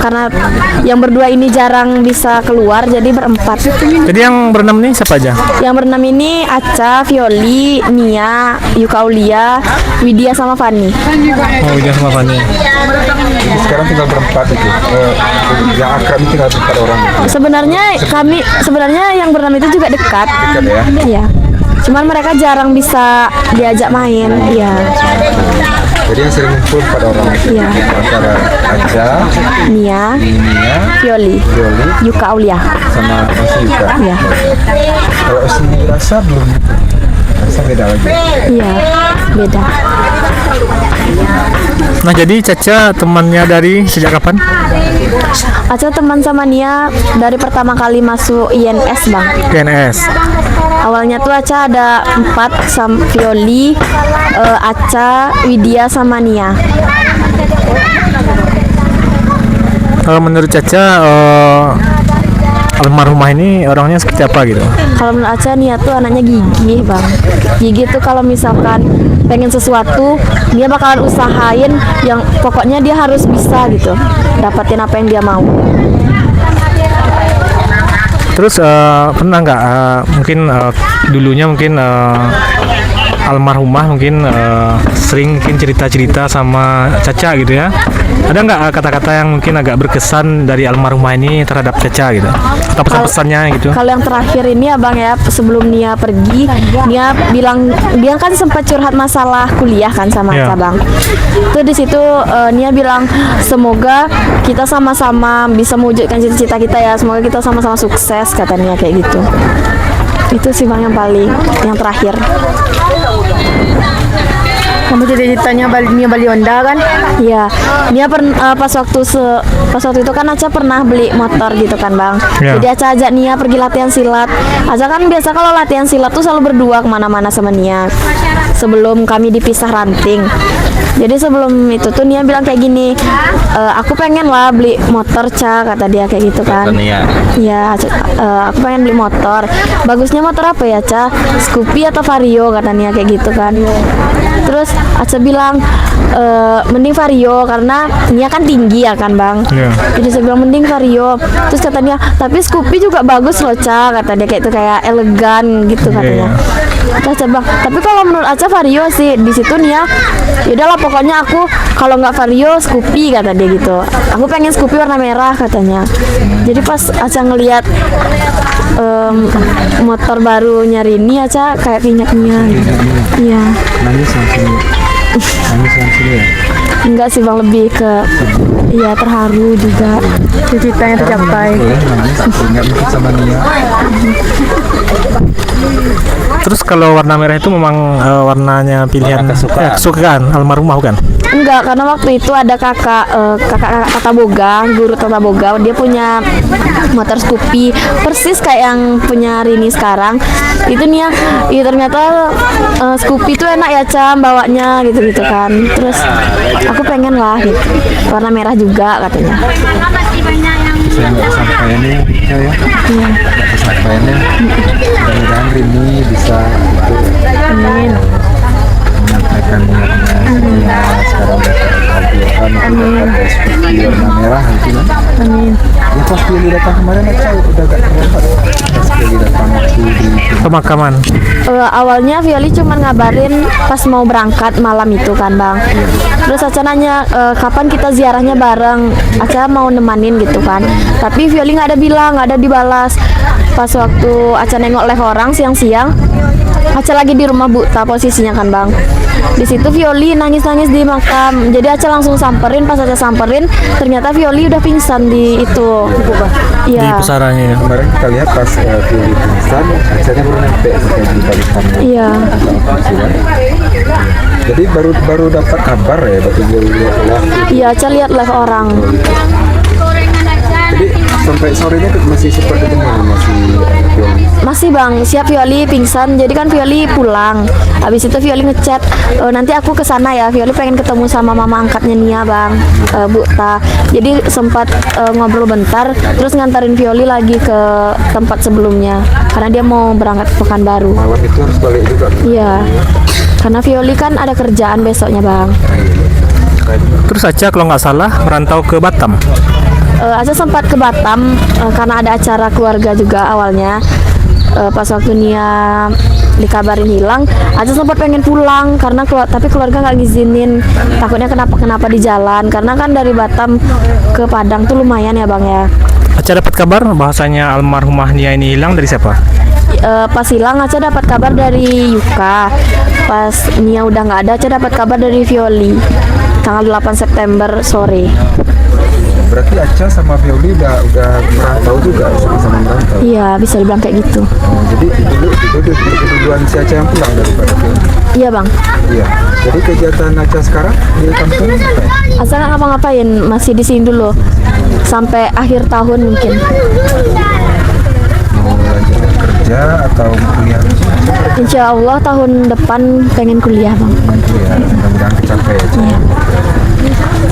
karena yang berdua ini jarang bisa keluar jadi berempat. Jadi yang berenam nih siapa aja? Yang berenam ini Aca, Violi, Nia, Yuka Aulia, Widya sama Fani. Oh, Widya sama Fani. Jadi sekarang tinggal berempat itu. Yang akrab ini tinggal 4 orang. Sebenarnya yang berenam itu juga dekat. Dekat ya. Iya. Cuman mereka jarang bisa diajak main. Iya. Jadi yang sering ngumpul 4 orang. Iya. Antara Aca, Nia, Violi, Yuka Aulia. sama Osi Yuka. Iya. Kalau Osi rasa belum gitu. Rasa beda lagi. Iya, beda. Nah, jadi Caca temannya dari sejak kapan? Aca teman sama Nia dari pertama kali masuk INS, Bang. PNS. Awalnya tuh Aca ada 4 sama Violi, Aca, Widya sama Nia. Kalau menurut Caca, almarhumah ini orangnya seperti apa gitu? Kalau menurut Aca, Nia tuh anaknya gigih, Bang. Gigih tuh kalau misalkan pengen sesuatu, dia bakalan usahain yang pokoknya dia harus bisa gitu, dapatin apa yang dia mau. Terus pernah nggak mungkin dulunya mungkin almarhumah mungkin sering mungkin cerita-cerita sama Caca gitu ya? Ada nggak kata-kata yang mungkin agak berkesan dari almarhumah ini terhadap Caca gitu? Atau pesan-pesannya gitu? Kalau yang terakhir ini ya Bang ya, sebelum Nia pergi, Nia bilang dia kan sempat curhat masalah kuliah kan sama Aca, Bang. Itu di situ Nia bilang semoga kita sama-sama bisa mewujudkan cita-cita kita ya, semoga kita sama-sama sukses katanya kayak gitu. Itu sih Bang yang yang terakhir. Kamu cita-citanya Nia Balionda kan? Iya. Nia pas waktu itu kan Aca pernah beli motor gitu kan Bang. Yeah. Jadi Aca ajak Nia pergi latihan silat. Aca kan biasa kalau latihan silat tuh selalu berdua kemana-mana sama Nia. Sebelum kami dipisah ranting. Jadi sebelum itu tuh Nia bilang kayak gini, aku pengen lah beli motor Ca, kata dia kayak gitu kan. Iya, aku pengen beli motor. Bagusnya motor apa ya Ca? Scoopy atau Vario, kata Nia kayak gitu kan. Terus Aca bilang mending Vario karena Nia kan tinggi ya kan Bang. Jadi saya bilang mending Vario. Terus katanya tapi Scoopy juga bagus loh Ca, kata dia kayak itu, kayak elegan gitu katanya. Terus Aca bilang tapi kalau menurut Aca Vario sih. Di situ Nia yaudahlah pokoknya aku kalau nggak Vario Scoopy, kata dia gitu. Aku pengen Scoopy warna merah katanya. Jadi pas Aca ngelihat motor baru nyari ini Aca kayak pinyaknya gitu. Iya. Nangis langsung ya. Enggak sih Bang, lebih ke iya terharu juga cita-citanya tercapai. Nangis ingat mungkin sama Nia. Terus kalau warna merah itu memang warnanya pilihan kesukaan almarhumah bukan? Enggak, karena waktu itu ada kakak Tata Boga, guru Tata Boga, dia punya motor Scoopy persis kayak yang punya Rini sekarang. Itu nih ya ternyata Scoopy itu enak ya Cam bawanya gitu-gitu kan. Terus aku pengen lah gitu, warna merah juga katanya. Saya nggak kesampaiannya ya. Iya. Kesampaiannya. Mudah-mudahan Rini bisa itu. Amin. Menyampaikan niatnya ya sekarang dapat warna merah gitu kan. Amin. Ya pas Billy datang kemarin Aca udah gak terlambat. Pas Billy datang waktu di Pemakaman. Awalnya Violi cuma ngabarin pas mau berangkat malam itu kan Bang. Terus Aca nanya kapan kita ziarahnya bareng. Aca mau nemanin gitu kan. Tapi Violi nggak ada bilang, nggak ada dibalas. Pas waktu Aca nengok live orang siang-siang, Aca lagi di rumah Buta posisinya kan Bang. Di situ Violi nangis-nangis di makam. Jadi Aca langsung samperin. Pas Aca samperin, ternyata Violi udah pingsan di itu. Di Iya. pusaranya ya. kemarin kita lihat pas Billy pingsan, Acanya baru nyampe sampai di balikannya. Iya. Jadi baru dapat kabar ya waktu Billy lihat. Iya, Aca lihat live orang. Jadi sampai sorenya masih seperti itu masih Billy. Masih Bang, siap Violi pingsan. Jadi kan Violi pulang. Habis itu Violi ngechat, nanti aku ke sana ya. Violi pengen ketemu sama mama angkatnya Nia Bang, Bu Ta. Jadi sempat ngobrol bentar, terus ngantarin Violi lagi ke tempat sebelumnya karena dia mau berangkat ke Pekanbaru. Malam itu harus balik juga. Iya. Karena Violi kan ada kerjaan besoknya Bang. Terus Aca kalau nggak salah merantau ke Batam. Aca sempat ke Batam karena ada acara keluarga juga awalnya. Pas waktu Nia dikabarin hilang, Aca sempat pengen pulang karena tapi keluarga nggak ngizinin, takutnya kenapa-kenapa di jalan karena kan dari Batam ke Padang tuh lumayan ya bang ya. Aca dapat kabar bahwasanya almarhumah Nia ini hilang dari siapa? Pas hilang Aca dapat kabar dari Yuka, pas Nia udah nggak ada Aca dapat kabar dari Violi tanggal 8 September sore. Berarti Aca sama Violi udah merantau juga, sama-sama merantau. Iya bisa dibilang kayak gitu. Oh, jadi duluan si Aca yang pulang daripada Violi. Iya bang. Iya. Jadi kegiatan Aca sekarang di kampung apa ya? Aca nggak ngapa-ngapain, masih di sini dulu sampai akhir tahun mungkin. Mau lanjut kerja atau kuliah? Insya Allah tahun depan pengen kuliah bang. Kuliah, mudah-mudahan kecapai Aca.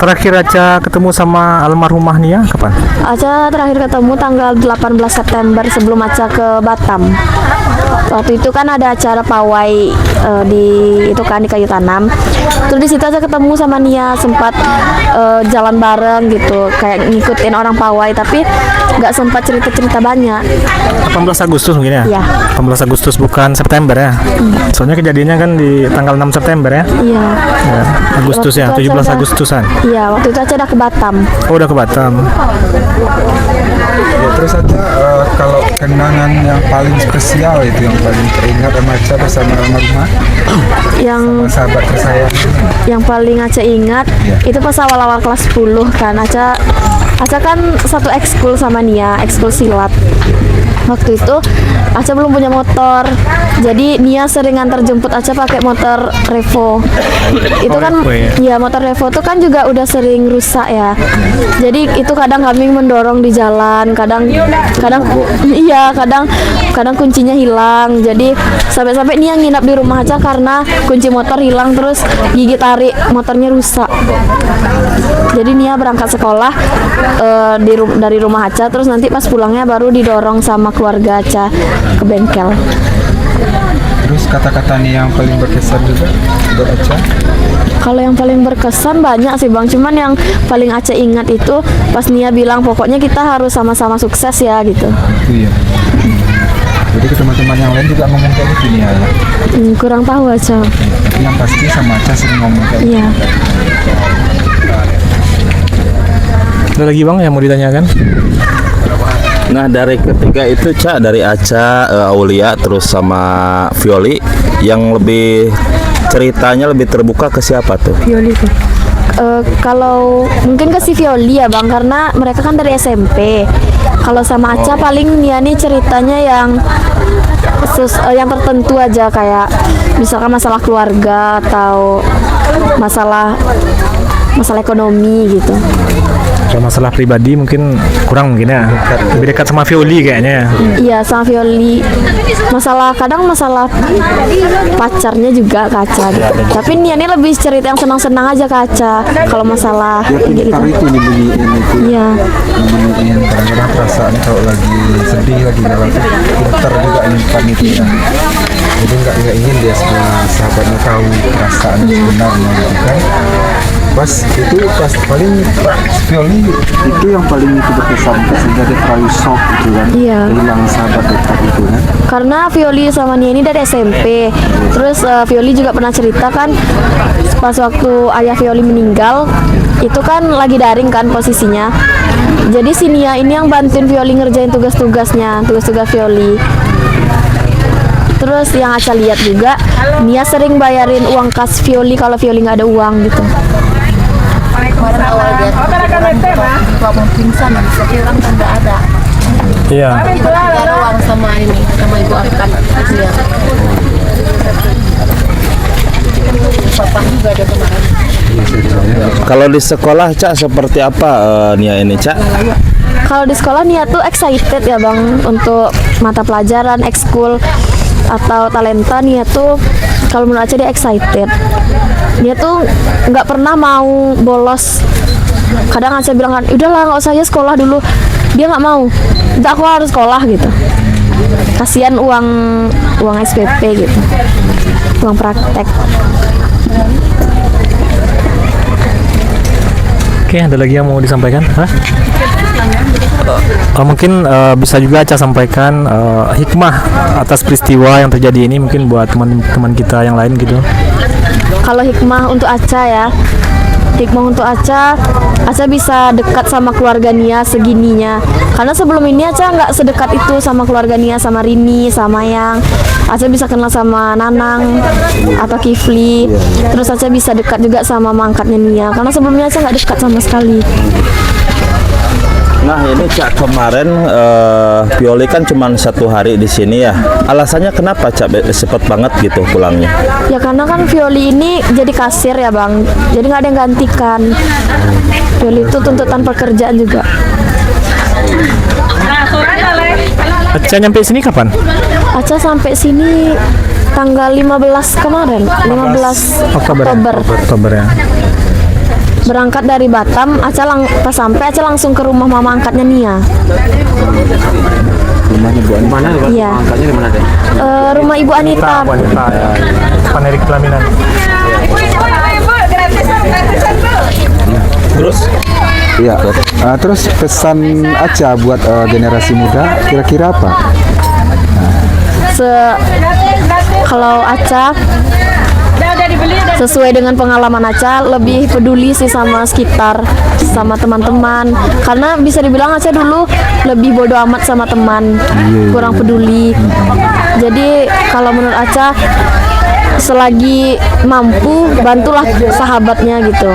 Terakhir Aca ketemu sama almarhumah Nia kapan? Aca terakhir ketemu tanggal 18 September sebelum Aca ke Batam. Waktu itu kan ada acara pawai di itu kan di Kayu Tanam. Terus di situ Aca ketemu sama Nia, sempat jalan bareng gitu, kayak ngikutin orang pawai tapi nggak sempat cerita-cerita banyak. 18 Agustus mungkin ya? Iya. 18 Agustus bukan September ya? Soalnya kejadiannya kan di tanggal 6 September ya? Iya. Ya, Agustus ya, Waktu itu 17 Aca Agustusan. Iya, waktu itu Aca udah ke Batam. Oh, udah ke Batam. Ya, terus Aca kalau kenangan yang paling spesial itu yang paling teringat sama Aca bersama almarhumah Yang sahabat tersayang. yang paling Aca ingat itu pas awal-awal kelas 10 kan Aca kan satu ekskul sama Nia, ekskul silat. Waktu itu Aca belum punya motor, jadi Nia sering antar jemput Aca pakai motor Revo. Itu kan Revo ya? ya motor Revo itu kan juga udah sering rusak ya. Jadi itu kadang kami mendorong di jalan, kadang iya kadang kuncinya hilang. Jadi sampai-sampai Nia nginap di rumah Aca karena kunci motor hilang, terus gigi tarik motornya rusak. Jadi Nia berangkat sekolah dari rumah Aca, terus nanti pas pulangnya baru didorong sama keluarga Aca ke bengkel. Terus kata-kata nih yang paling berkesan juga buat Aca? Kalau yang paling berkesan banyak sih bang, cuman yang paling Aca ingat itu pas Nia bilang pokoknya kita harus sama-sama sukses ya gitu. Itu ya. Jadi ke teman-teman yang lain juga ngomong kayak gitu nih ya. Kurang tahu Aca. Tapi yang pasti sama Aca sering ngomong kayak gitu. Iya. Ada lagi bang yang mau ditanyakan? Nah dari ketiga itu Cak, dari Aca, Aulia, terus sama Violi, yang lebih ceritanya lebih terbuka ke siapa tuh? Violi tuh. Kalau mungkin ke si Violi ya bang, karena mereka kan dari SMP. Kalau sama Aca paling Nia nih ceritanya yang tertentu aja, kayak misalkan masalah keluarga atau masalah ekonomi gitu. Kalau masalah pribadi mungkin kurang mungkin ya. Lebih dekat sama Violi kayaknya ya. Iya sama Violi. Kadang masalah pacarnya juga Kaca gitu. Tapi Nia ini lebih cerita yang senang-senang aja Kaca. Kalau masalah Dia kayak gitu. pintar itu nyembunyiin itu. Iya. Nyembunyiin kadang-kadang perasaan kalau lagi sedih, lagi galau itu pintar juga nyimpan itu ya. Jadi nggak ingin dia semua sahabatnya tahu perasaan sebenarnya gitu kan. Pas paling Pak Violi itu yang paling itu berkesan sehingga dia terlalu shock gitu kan. Iya. Kehilangan sahabat dekat itu kan. Karena Violi sama Nia ini dari SMP. Terus Violi juga pernah cerita kan pas waktu ayah Violi meninggal itu kan lagi daring kan posisinya. Jadi si Nia ini yang bantuin Violi ngerjain tugas Violi. Terus yang Aca lihat juga Nia sering bayarin uang kas Violi kalau Violi nggak ada uang gitu. Kemarin awal dia mau pingsan, sekarang kan nggak ada. Iya. Ada uang sama ibu angkat dia. Papa juga ada kemarin. Kalau di sekolah Cak seperti apa Nia ini Cak? Kalau di sekolah Nia tuh excited ya bang untuk mata pelajaran, ekskul atau talenta. Nia tuh kalau menurut Aca dia excited. Dia tuh nggak pernah mau bolos. Kadang Aca bilang kan, udahlah nggak usah aja sekolah dulu. Dia nggak mau. Udah aku harus sekolah gitu. Kasihan uang SPP gitu, uang praktek. Oke, ada lagi yang mau disampaikan? Hah? Mungkin bisa juga Aca sampaikan hikmah atas peristiwa yang terjadi ini mungkin buat teman-teman kita yang lain gitu. Kalau hikmah untuk Aca ya, hikmah untuk Aca bisa dekat sama keluarga Nia segininya. Karena sebelum ini Aca nggak sedekat itu sama keluarga Nia, sama Rini, sama Yang. Aca bisa kenal sama Nanang atau Kifli. Terus Aca bisa dekat juga sama mangkatnya Nia. Karena sebelumnya Aca nggak dekat sama sekali. Nah ini Cak, kemarin Violi kan cuma 1 hari di sini ya. Alasannya kenapa Cak cepet banget gitu pulangnya? Ya karena kan Violi ini jadi kasir ya Bang. Jadi nggak ada yang gantikan. Violi itu tuntutan pekerjaan juga. Aca nyampe sini kapan? Aca sampai sini tanggal 15 kemarin, 15 Oktober ya. Berangkat dari Batam, pas sampai Aca langsung ke rumah mama angkatnya Nia. Rumahnya Bu Ani. Mana? Iya. Angkatnya di mana deh? Rumah Ibu Anita. Wanita ya. Panerik pelaminan. Terus Iya. Terus pesan Aca buat generasi muda kira-kira apa? Kalau Aca sesuai dengan pengalaman Aca lebih peduli sih sama sekitar, sama teman-teman. Karena bisa dibilang Aca dulu lebih bodoh amat sama teman, kurang peduli. Jadi kalau menurut Aca selagi mampu bantulah sahabatnya gitu.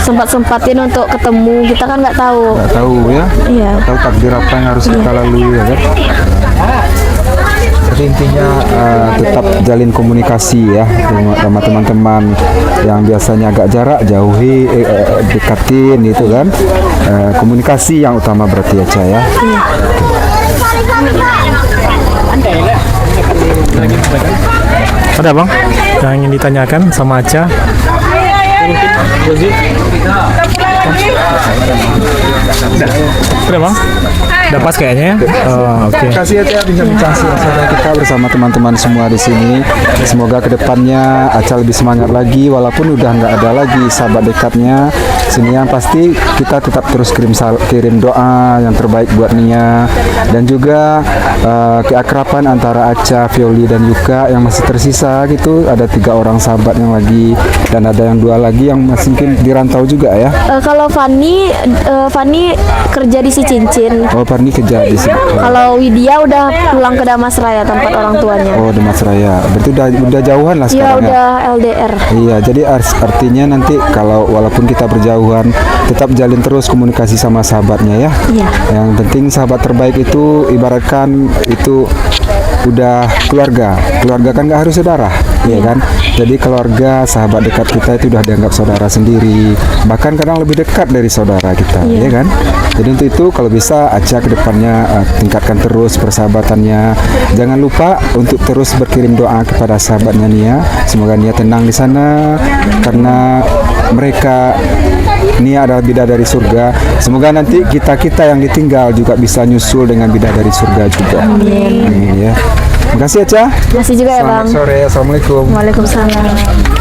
Sempat-sempatin untuk ketemu, kita kan nggak tahu. Nggak tahu ya? Iya. Nggak tahu takdir apa yang harus kita lalui ya kan? Jadi intinya tetap jalin komunikasi ya sama teman-teman yang biasanya agak jarak, jauhi, dekatin gitu kan. Komunikasi yang utama berarti Aca ya. Ada Bang yang ingin ditanyakan sama Aca? Udah Bang? Udah pas kayaknya ya? Oke. Terima kasih ya bincang-bincang singkat kita bersama teman-teman semua di sini. Semoga kedepannya Aca lebih semangat lagi, walaupun udah nggak ada lagi sahabat dekatnya. Sini yang pasti kita tetap terus kirim doa yang terbaik buat Nia, dan juga keakraban antara Aca, Violi dan Yuka yang masih tersisa gitu. Ada 3 orang sahabat yang lagi, dan ada yang 2 lagi yang masih mungkin dirantau juga ya. Kalau Fanny kerja di Si Cincin. Oh, Parni kerja di sini. Kalau Widya udah pulang ke Damasraya, tempat orang tuanya. Oh, di Masraya. Berarti udah jauhan lah Iya, sekarang ya. udah LDR. Iya, jadi artinya nanti kalau walaupun kita berjauhan, tetap jalin terus komunikasi sama sahabatnya ya. Iya. Yang penting sahabat terbaik itu ibaratkan itu udah keluarga. Keluarga kan nggak harus saudara, ya kan? Jadi keluarga, sahabat dekat kita itu udah dianggap saudara sendiri. Bahkan kadang lebih dekat dari saudara kita, ya kan? Jadi untuk itu kalau bisa Aca kedepannya tingkatkan terus persahabatannya. Jangan lupa untuk terus berkirim doa kepada sahabatnya Nia. Semoga Nia tenang di sana karena mereka Nia adalah bidadari surga. Semoga nanti kita yang ditinggal juga bisa nyusul dengan bidadari surga juga. Amin ya. Terima kasih Aca. Masih juga ya Bang. Selamat sore. Assalamualaikum. Waalaikumsalam.